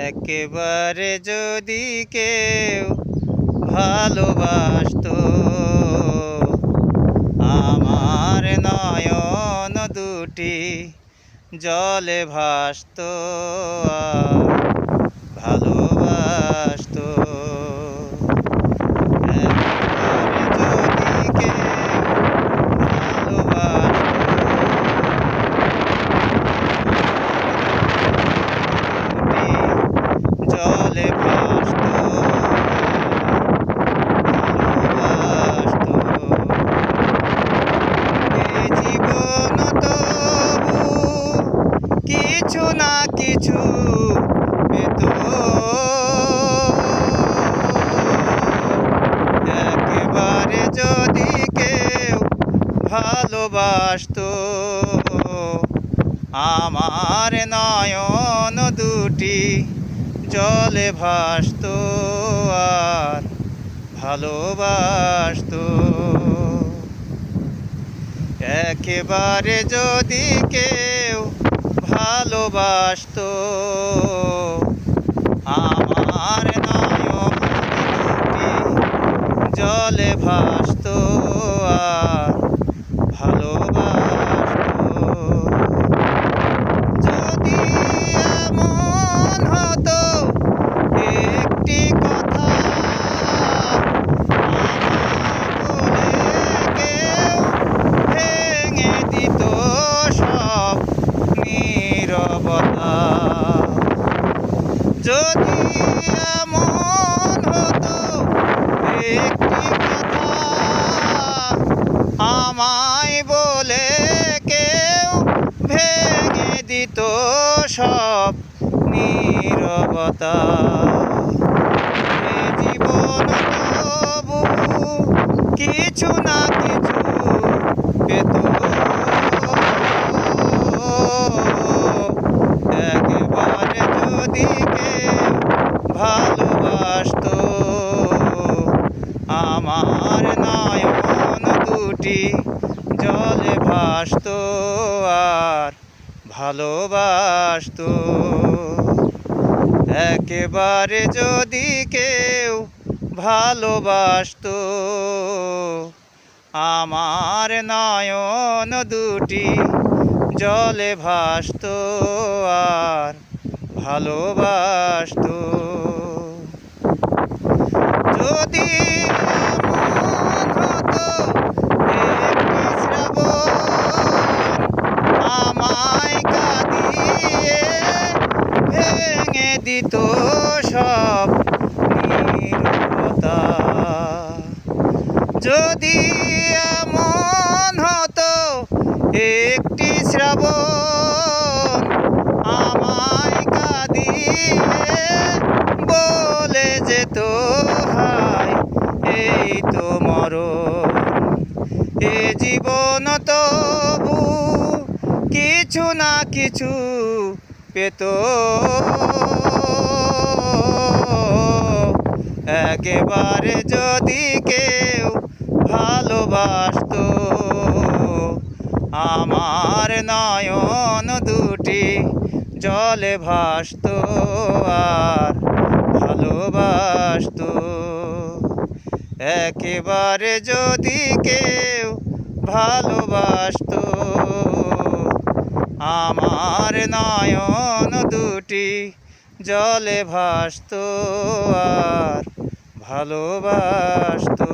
একেবারে যদি কেউ ভালোবাসতো, আমার নয়ন দুটি জলে ভাসতো আর ভালোবাসতো। একেবারে যদি কেউ ভালোবাসতো, জলে ভাসতো ভালোবাসতো। এ জীবন তবু কিছু না কিছু পেত, একেবারে যদি কেউ ভালোবাসতো, আমার নয়ন দুটি জলে ভাসতো আর ভালোবাসতো। একেবারে যদি কেউ ভালোবাসতো, আমার নয়ন দুটি জলে ভাসতো আর ভালোবাসতো। যদি এমন হতো একটি কথা বলে কেউ ভেঙে দিত সব নীরবতা, যদি এমন হতো একটি কথা আমায় বলে কেউ ভেঙে দিত সব নীরবতা, এ জীবন তবু কিছু না কিছু পেত, একেবারে যদি কেউ ভালোবাসতো, আমার নয়ন দুটি জলে ভাসতো আর ভালোবাসতো। একেবারে যদি কেউ ভালোবাসতো, আমার নয়ন দুটি জলে ভাসতো আর ভালোবাসতো। যদি এমন হতো একটি শ্রাবণ আমায় কাঁদিয়ে ভেঙে দিত সব নীরবতা, যদি এমন হতো একটি শ্রাবণ আমায় কাঁদিয়ে বলে যেত হায় এই তো মরণ, এ জীবন তবু কিছু না কিছু পেত, একেবারে যদি কেউ ভালোবাসতো, আমার নয়ন দুটি জলে ভাসতো আর ভালোবাসতো। একেবারে যদি কেউ ভালোবাসতো, আমার নয়ন দুটি জলে ভাসতো আর ভালোবাসতো।